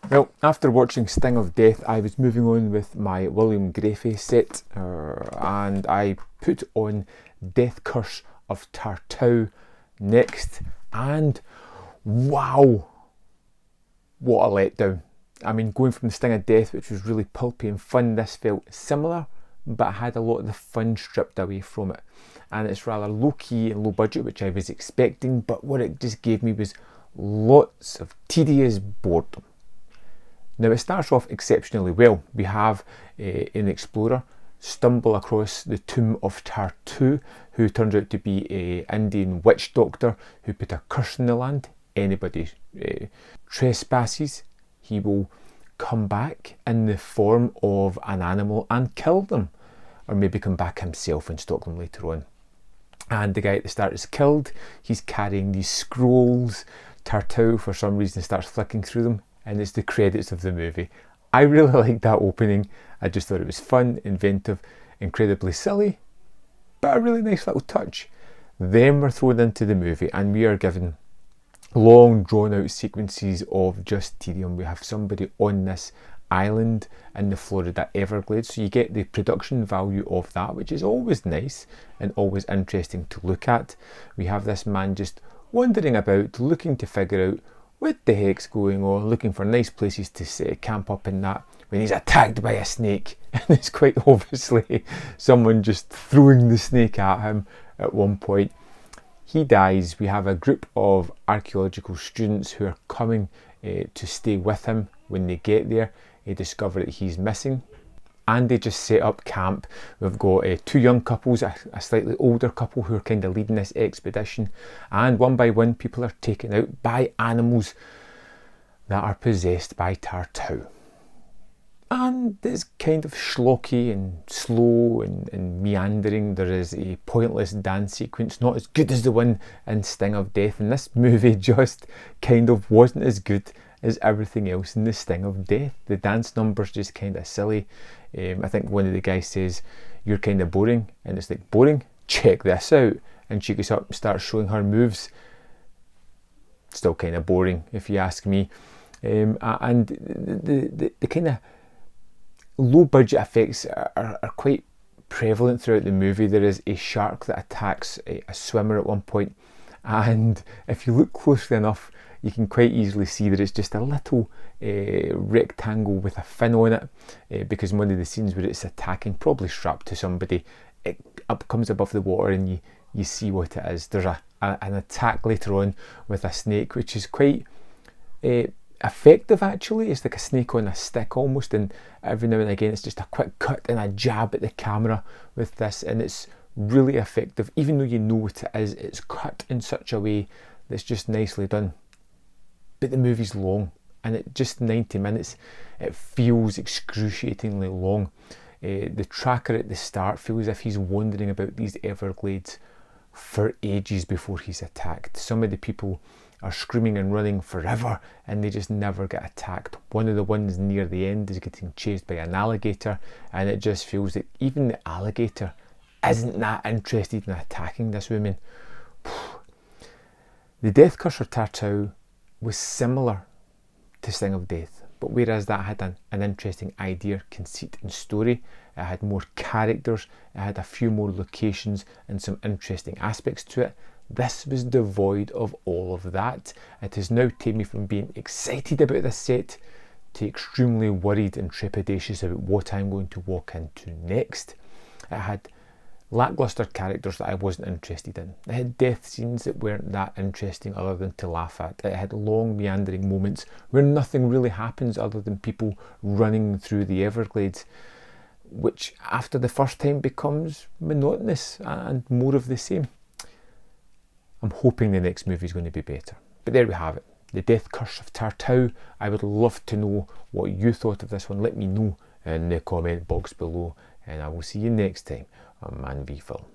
Well, after watching Sting of Death, I was moving on with my William Grefe set, and I put on Death Curse of Tartu next, and wow, what a letdown. I mean, going from the Sting of Death, which was really pulpy and fun, this felt similar, but had a lot of the fun stripped away from it. And it's rather low-key and low budget, which I was expecting, but what it just gave me was lots of tedious boredom. Now, it starts off exceptionally well. We have an explorer stumble across the tomb of Tartu, who turns out to be an Indian witch doctor who put a curse in the land. Anybody trespasses, he will come back in the form of an animal and kill them, or maybe come back himself and stalk them later on. And the guy at the start is killed. He's carrying these scrolls. Tartu, for some reason, starts flicking through them, and it's the credits of the movie. I really liked that opening. I just thought it was fun, inventive, incredibly silly, but a really nice little touch. Then we're thrown into the movie and we are given long drawn out sequences of just tedium. We have somebody on this island in the Florida Everglades, so you get the production value of that, which is always nice and always interesting to look at. We have this man just wandering about, looking to figure out what the heck's going on, looking for nice places to camp up in that, when he's attacked by a snake. And it's quite obviously someone just throwing the snake at him at one point. He dies. We have a group of archaeological students who are coming to stay with him. When they get there, they discover that he's missing, and they just set up camp. We've got two young couples, a slightly older couple who are kind of leading this expedition, and one by one people are taken out by animals that are possessed by Tartu. And it's kind of schlocky and slow and meandering. There is a pointless dance sequence, not as good as the one in Sting of Death, and this movie just kind of wasn't as good as everything else in the Sting of Death. The dance number's just kind of silly. I think one of the guys says, "You're kind of boring," and it's like, boring? Check this out. And she goes up and starts showing her moves. Still kind of boring, if you ask me. And the kind of low budget effects are quite prevalent throughout the movie. There is a shark that attacks a swimmer at one point, and if you look closely enough, you can quite easily see that it's just a little rectangle with a fin on it, because in one of the scenes where it's attacking, probably strapped to somebody, it comes above the water and you see what it is. There's an attack later on with a snake, which is quite effective actually. It's like a snake on a stick almost, and every now and again it's just a quick cut and a jab at the camera with this, and it's really effective. Even though you know what it is, it's cut in such a way that's just nicely done. But the movie's long, and at just 90 minutes it feels excruciatingly long. The tracker at the start feels as if he's wandering about these Everglades for ages before he's attacked. Some of the people are screaming and running forever and they just never get attacked. One of the ones near the end is getting chased by an alligator, and it just feels that even the alligator isn't that interested in attacking this woman. The Death Curse of Tartu was similar to Sting of Death, but whereas that had an interesting idea, conceit and story, it had more characters, it had a few more locations and some interesting aspects to it. This was devoid of all of that. It has now taken me from being excited about this set to extremely worried and trepidatious about what I'm going to walk into next. It had lackluster characters that I wasn't interested in. It had death scenes that weren't that interesting other than to laugh at. It had long meandering moments where nothing really happens other than people running through the Everglades, which after the first time becomes monotonous and more of the same. I'm hoping the next movie is going to be better. But there we have it. The Death Curse of Tartu. I would love to know what you thought of this one. Let me know in the comment box below, and I will see you next time on Man v Film.